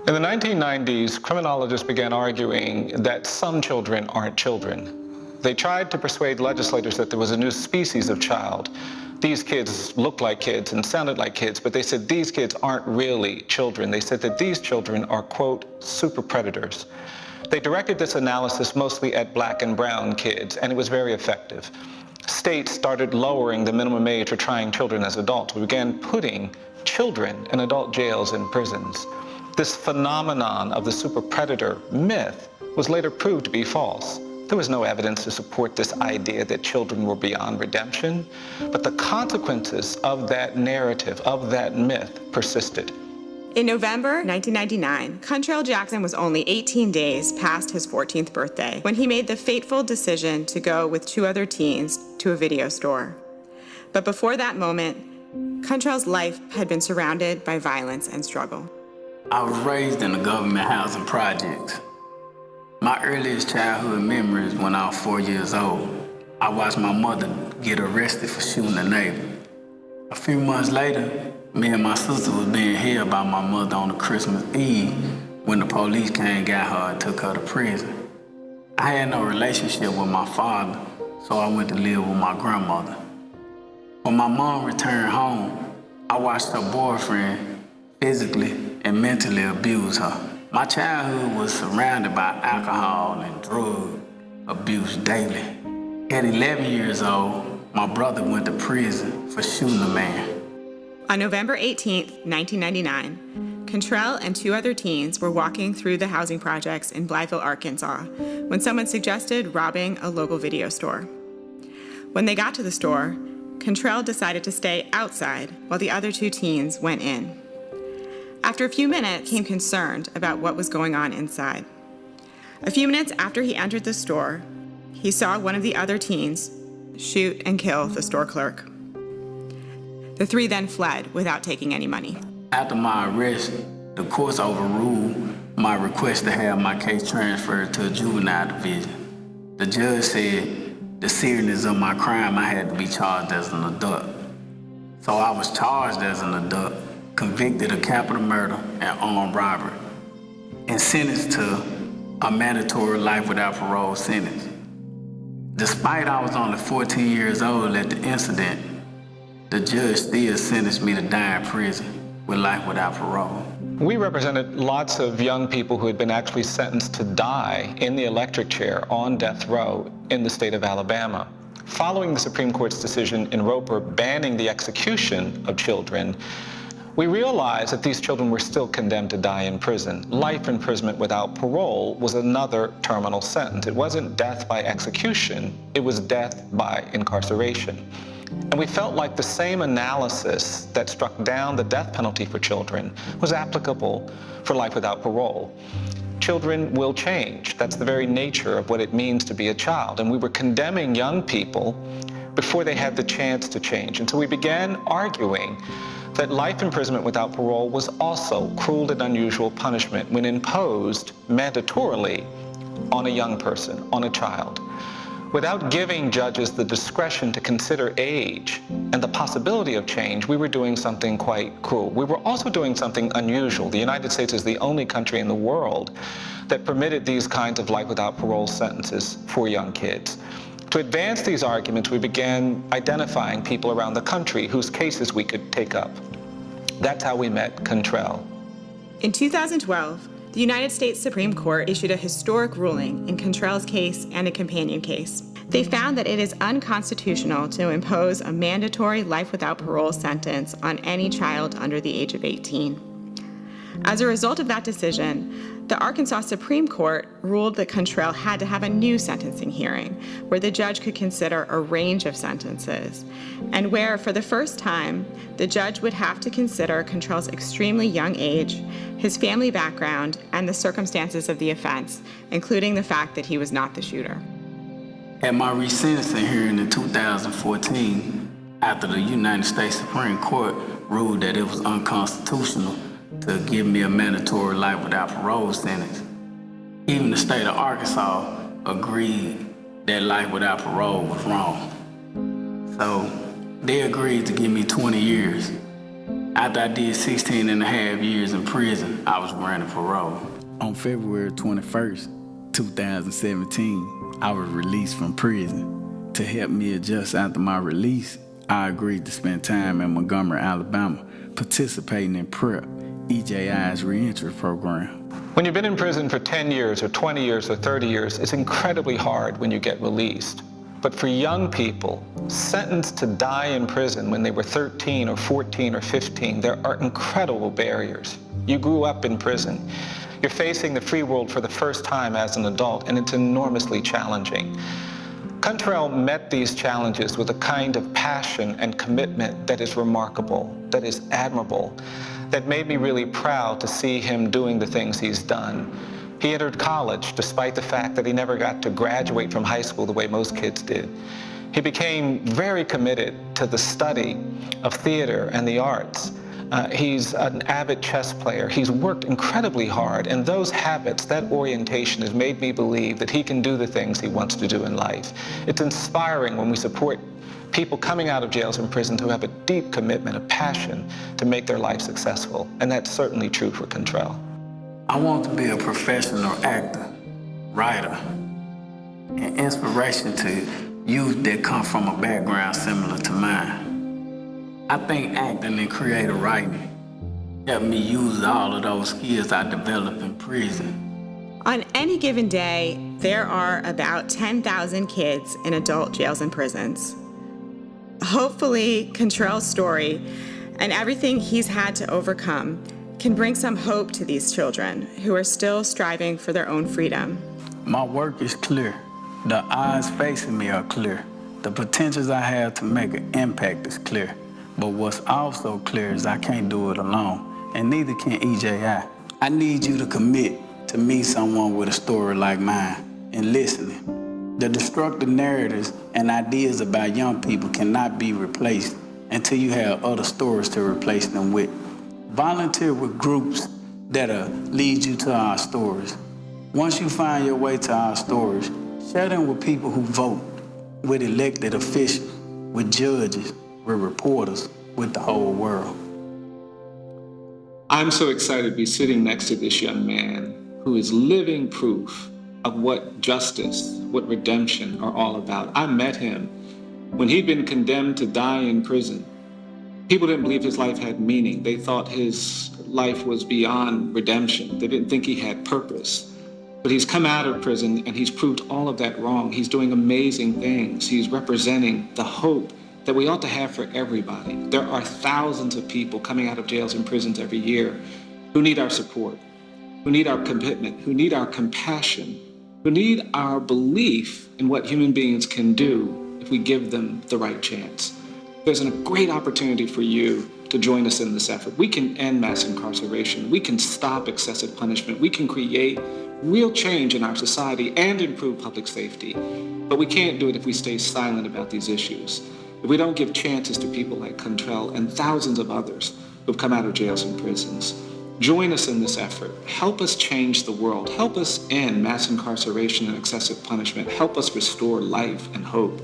In the 1990s, criminologists began arguing that some children aren't children. They tried to persuade legislators that there was a new species of child. These kids looked like kids and sounded like kids, but they said these kids aren't really children. They said that these children are, quote, super predators. They directed this analysis mostly at black and brown kids, and it was very effective. States started lowering the minimum age for trying children as adults. We began putting children in adult jails and prisons. This phenomenon of the super predator myth was later proved to be false. There was no evidence to support this idea that children were beyond redemption, but the consequences of that narrative, of that myth, persisted. In November 1999, Kuntrell Jackson was only 18 days past his 14th birthday when he made the fateful decision to go with 2 other teens to a video store. But before that moment, Kuntrell's life had been surrounded by violence and struggle. I was raised in the government housing projects. My earliest childhood memories when I was 4 years old. I watched my mother get arrested for shooting a neighbor. A few months later, me and my sister was being held by my mother on a Christmas Eve when the police came and got her and took her to prison. I had no relationship with my father, so I went to live with my grandmother. When my mom returned home, I watched her boyfriend physically and mentally abuse her. My childhood was surrounded by alcohol and drug abuse daily. At 11 years old, my brother went to prison for shooting a man. On November 18, 1999, Kuntrell and 2 other teens were walking through the housing projects in Blytheville, Arkansas, when someone suggested robbing a local video store. When they got to the store, Kuntrell decided to stay outside while the other 2 teens went in. After a few minutes, he became concerned about what was going on inside. A few minutes after he entered the store, he saw one of the other teens shoot and kill the store clerk. The 3 then fled without taking any money. After my arrest, the courts overruled my request to have my case transferred to a juvenile division. The judge said the seriousness of my crime, I had to be charged as an adult. So I was charged as an adult, convicted of capital murder and armed robbery, and sentenced to a mandatory life without parole sentence. Despite I was only 14 years old at the incident, the judge still sentenced me to die in prison with life without parole. We represented lots of young people who had been actually sentenced to die in the electric chair on death row in the state of Alabama. Following the Supreme Court's decision in Roper banning the execution of children, we realized that these children were still condemned to die in prison. Life imprisonment without parole was another terminal sentence. It wasn't death by execution, it was death by incarceration. And we felt like the same analysis that struck down the death penalty for children was applicable for life without parole. Children will change. That's the very nature of what it means to be a child. And we were condemning young people before they had the chance to change. And so we began arguing that life imprisonment without parole was also cruel and unusual punishment when imposed mandatorily on a young person, on a child. Without giving judges the discretion to consider age and the possibility of change, we were doing something quite cruel. We were also doing something unusual. The United States is the only country in the world that permitted these kinds of life without parole sentences for young kids. To advance these arguments, we began identifying people around the country whose cases we could take up. That's how we met Kuntrell. In 2012, the United States Supreme Court issued a historic ruling in Kuntrell's case and a companion case. They found that it is unconstitutional to impose a mandatory life without parole sentence on any child under the age of 18. As a result of that decision, the Arkansas Supreme Court ruled that Kuntrell had to have a new sentencing hearing where the judge could consider a range of sentences, and where, for the first time, the judge would have to consider Kuntrell's extremely young age, his family background, and the circumstances of the offense, including the fact that he was not the shooter. At my resentencing hearing in 2014, after the United States Supreme Court ruled that it was unconstitutional to give me a mandatory life without parole sentence, even the state of Arkansas agreed that life without parole was wrong. So they agreed to give me 20 years. After I did 16 and a half years in prison, I was granted parole. On February 21st, 2017, I was released from prison. To help me adjust after my release, I agreed to spend time in Montgomery, Alabama, participating in PrEP, EJI's reentry program. When you've been in prison for 10 years or 20 years or 30 years, it's incredibly hard when you get released. But for young people sentenced to die in prison when they were 13 or 14 or 15, there are incredible barriers. You grew up in prison. You're facing the free world for the first time as an adult, and it's enormously challenging. Kuntrell met these challenges with a kind of passion and commitment that is remarkable, that is admirable, that made me really proud to see him doing the things he's done. He entered college despite the fact that he never got to graduate from high school the way most kids did. He became very committed to the study of theater and the arts. He's an avid chess player. He's worked incredibly hard, and those habits, that orientation has made me believe that he can do the things he wants to do in life. It's inspiring when we support people coming out of jails and prisons who have a deep commitment, a passion to make their life successful, and that's certainly true for Kuntrell. I want to be a professional actor, writer, and inspiration to youth that come from a background similar to mine. I think acting and creative writing helped me use all of those skills I developed in prison. On any given day, there are about 10,000 kids in adult jails and prisons. Hopefully, Kuntrell's story and everything he's had to overcome can bring some hope to these children who are still striving for their own freedom. My work is clear. The odds facing me are clear. The potentials I have to make an impact is clear. But what's also clear is I can't do it alone, and neither can EJI. I need you to commit to meet someone with a story like mine and listening. The destructive narratives and ideas about young people cannot be replaced until you have other stories to replace them with. Volunteer with groups that'll lead you to our stories. Once you find your way to our stories, share them with people who vote, with elected officials, with judges, with reporters, with the whole world. I'm so excited to be sitting next to this young man who is living proof of what justice, what redemption are all about. I met him when he'd been condemned to die in prison. People didn't believe his life had meaning. They thought his life was beyond redemption. They didn't think he had purpose. But he's come out of prison and he's proved all of that wrong. He's doing amazing things. He's representing the hope that we ought to have for everybody. There are thousands of people coming out of jails and prisons every year who need our support, who need our commitment, who need our compassion, who need our belief in what human beings can do if we give them the right chance. There's a great opportunity for you to join us in this effort. We can end mass incarceration. We can stop excessive punishment. We can create real change in our society and improve public safety. But we can't do it if we stay silent about these issues. If we don't give chances to people like Kuntrell and thousands of others who've come out of jails and prisons. Join us in this effort. Help us change the world. Help us end mass incarceration and excessive punishment. Help us restore life and hope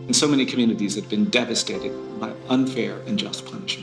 in so many communities that have been devastated by unfair and unjust punishment.